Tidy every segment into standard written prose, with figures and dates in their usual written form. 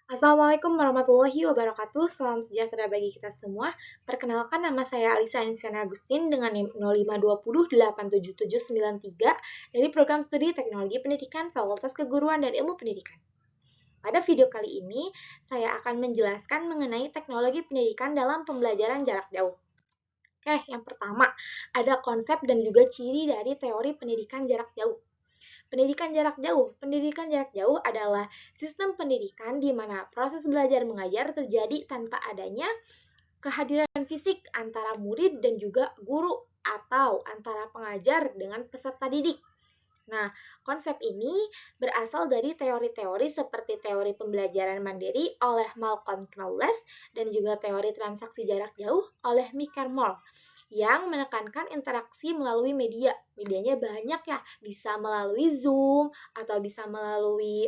Assalamualaikum warahmatullahi wabarakatuh. Salam sejahtera bagi kita semua. Perkenalkan, nama saya Alisa Insiana Agustin dengan NIM 052087793 dari Program Studi Teknologi Pendidikan Fakultas Keguruan dan Ilmu Pendidikan. Pada video kali ini, saya akan menjelaskan mengenai teknologi pendidikan dalam pembelajaran jarak jauh. Oke, yang pertama, ada konsep dan juga ciri dari teori pendidikan jarak jauh. Pendidikan jarak jauh adalah sistem pendidikan di mana proses belajar mengajar terjadi tanpa adanya kehadiran fisik antara murid dan juga guru atau antara pengajar dengan peserta didik. Nah, konsep ini berasal dari teori-teori seperti teori pembelajaran mandiri oleh Malcolm Knowles dan juga teori transaksi jarak jauh oleh Michael Moore yang menekankan interaksi melalui media. Medianya banyak ya, bisa melalui Zoom atau bisa melalui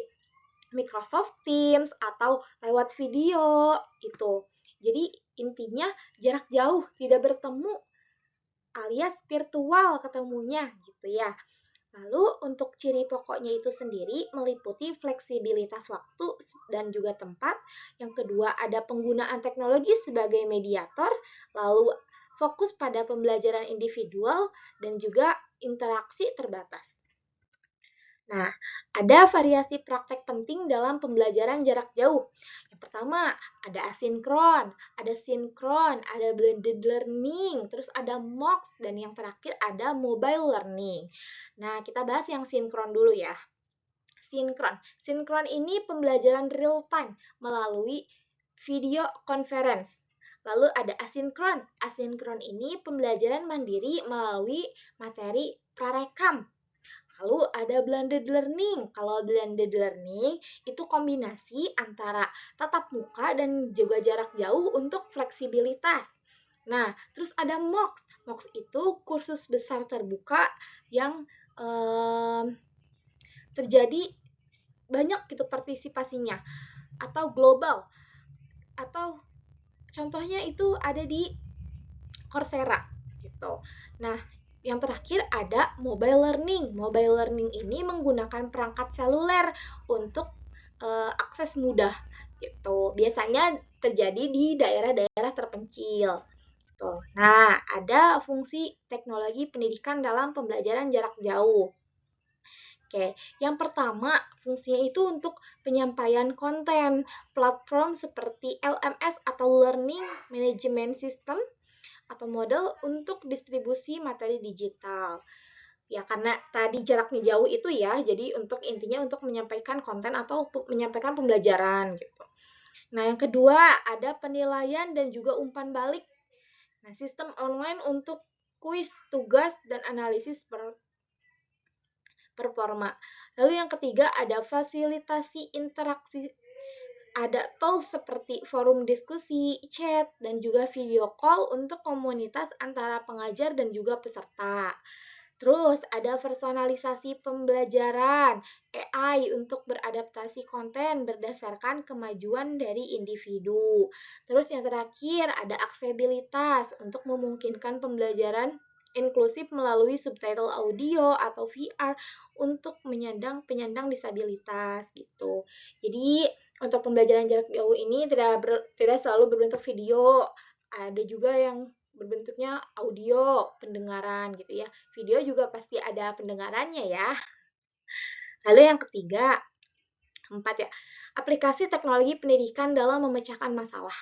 Microsoft Teams atau lewat video itu. Jadi intinya jarak jauh, tidak bertemu alias virtual ketemunya gitu ya. Lalu untuk ciri pokoknya itu sendiri meliputi fleksibilitas waktu dan juga tempat. Yang kedua ada penggunaan teknologi sebagai mediator, lalu fokus pada pembelajaran individual dan juga interaksi terbatas. Nah, ada variasi praktek penting dalam pembelajaran jarak jauh. Yang pertama, ada asinkron, ada sinkron, ada blended learning, terus ada MOOCs, dan yang terakhir ada mobile learning. Nah, kita bahas yang sinkron dulu ya. Sinkron. Sinkron ini pembelajaran real time melalui video conference. Lalu ada asinkron. Asinkron ini pembelajaran mandiri melalui materi prarekam. Lalu ada blended learning. Kalau blended learning itu kombinasi antara tatap muka dan juga jarak jauh untuk fleksibilitas. Nah, terus ada MOOCs. MOOCs itu kursus besar terbuka yang terjadi banyak gitu partisipasinya atau global. Atau contohnya itu ada di Coursera gitu. Nah, yang terakhir ada mobile learning. Mobile learning ini menggunakan perangkat seluler untuk akses mudah gitu. Biasanya terjadi di daerah-daerah terpencil. Tuh. Nah, ada fungsi teknologi pendidikan dalam pembelajaran jarak jauh. Oke, yang pertama fungsinya itu untuk penyampaian konten. Platform seperti LMS atau Learning Management System atau model untuk distribusi materi digital. Ya, karena tadi jaraknya jauh itu ya, jadi untuk intinya untuk menyampaikan konten atau menyampaikan pembelajaran gitu. Nah, yang kedua ada penilaian dan juga umpan balik. Nah, sistem online untuk kuis, tugas, dan analisis performa. Lalu yang ketiga ada fasilitasi interaksi. Ada tools seperti forum diskusi, chat, dan juga video call untuk komunitas antara pengajar dan juga peserta. Terus ada personalisasi pembelajaran, AI untuk beradaptasi konten berdasarkan kemajuan dari individu. Terus yang terakhir ada aksesibilitas untuk memungkinkan pembelajaran inklusif melalui subtitle audio atau VR untuk penyandang disabilitas gitu. Jadi untuk pembelajaran jarak jauh ini tidak selalu berbentuk video, ada juga yang berbentuknya audio, pendengaran gitu ya. Video juga pasti ada pendengarannya ya. Lalu yang ketiga, keempat ya, aplikasi teknologi pendidikan dalam memecahkan masalah.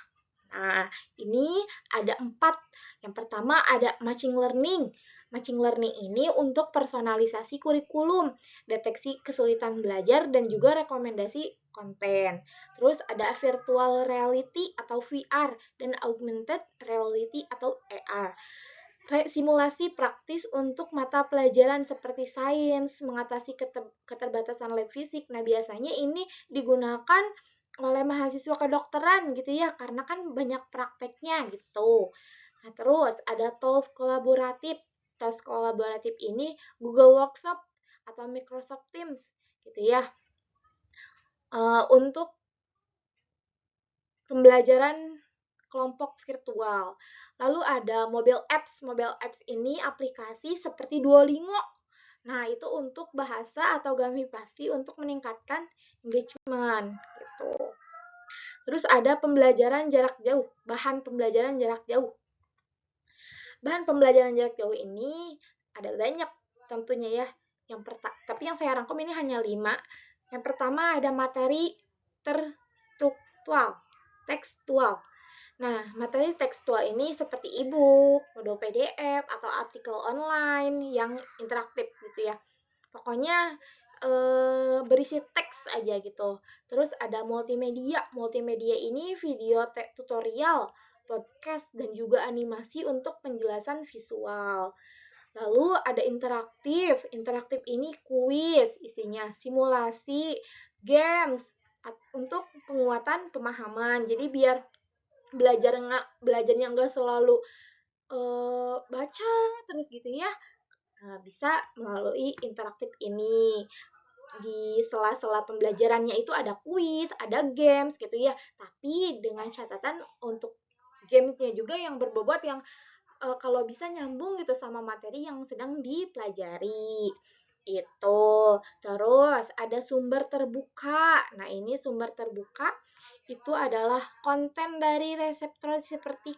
Nah, ini ada 4. Yang pertama ada matching learning. Matching learning ini untuk personalisasi kurikulum, deteksi kesulitan belajar, dan juga rekomendasi konten. Terus ada virtual reality atau VR dan augmented reality atau AR. Simulasi praktis untuk mata pelajaran seperti sains, mengatasi keterbatasan lab fisik. Nah, biasanya ini digunakan oleh mahasiswa kedokteran gitu ya, karena kan banyak prakteknya gitu. Nah, terus ada tools kolaboratif. Tools kolaboratif ini Google Workshop atau Microsoft Teams gitu ya. Untuk pembelajaran kelompok virtual. Lalu ada mobile apps. Mobile apps ini aplikasi seperti Duolingo. Nah, itu untuk bahasa atau gamifikasi untuk meningkatkan engagement gitu. Terus ada pembelajaran jarak jauh, bahan pembelajaran jarak jauh. Bahan pembelajaran jarak jauh ini ada banyak tentunya ya. Tapi yang saya rangkum ini hanya 5. Yang pertama ada materi terstruktural, tekstual. Nah, materi tekstual ini seperti e-book, modul PDF, atau artikel online yang interaktif gitu ya. Pokoknya berisi teks aja gitu. Terus ada multimedia. Multimedia ini video tutorial, podcast, dan juga animasi untuk penjelasan visual. Lalu ada interaktif. Interaktif ini kuis, isinya simulasi, games untuk penguatan pemahaman. Jadi biar belajarnya nggak selalu baca terus gitu ya. Bisa melalui interaktif ini. Di sela-sela pembelajarannya itu ada kuis, ada games gitu ya. Tapi dengan catatan untuk gamesnya juga yang berbobot yang kalau bisa nyambung gitu sama materi yang sedang dipelajari. Itu. Terus ada sumber terbuka. Nah, ini sumber terbuka itu adalah konten dari reseptor seperti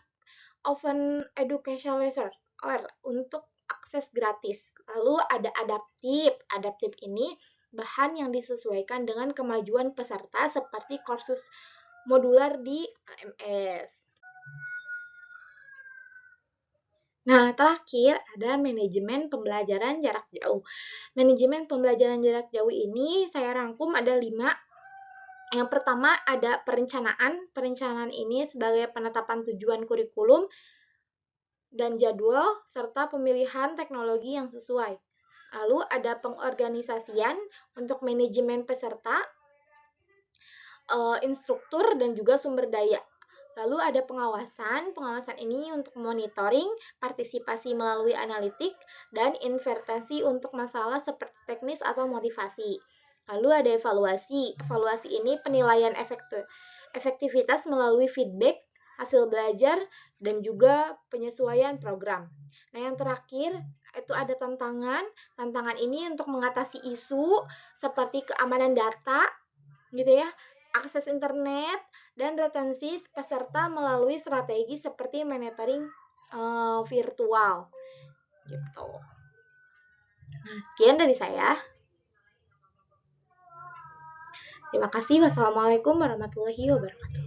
Open Education Leisure or untuk akses gratis. Lalu ada adaptif. Adaptif ini bahan yang disesuaikan dengan kemajuan peserta seperti kursus modular di LMS. Nah, terakhir ada manajemen pembelajaran jarak jauh. Manajemen pembelajaran jarak jauh ini saya rangkum ada 5. Yang pertama ada perencanaan. Perencanaan ini sebagai penetapan tujuan kurikulum dan jadwal, serta pemilihan teknologi yang sesuai. Lalu ada pengorganisasian untuk manajemen peserta, instruktur, dan juga sumber daya. Lalu ada pengawasan. Pengawasan ini untuk monitoring, partisipasi melalui analitik, dan intervensi untuk masalah seperti teknis atau motivasi. Lalu ada evaluasi. Evaluasi ini penilaian efektivitas melalui feedback, hasil belajar, dan juga penyesuaian program. Nah, yang terakhir itu ada tantangan. Tantangan ini untuk mengatasi isu seperti keamanan data, gitu ya, akses internet, dan retensi peserta melalui strategi seperti monitoring virtual gitu. Nah, sekian dari saya. Terima kasih. Wassalamualaikum warahmatullahi wabarakatuh.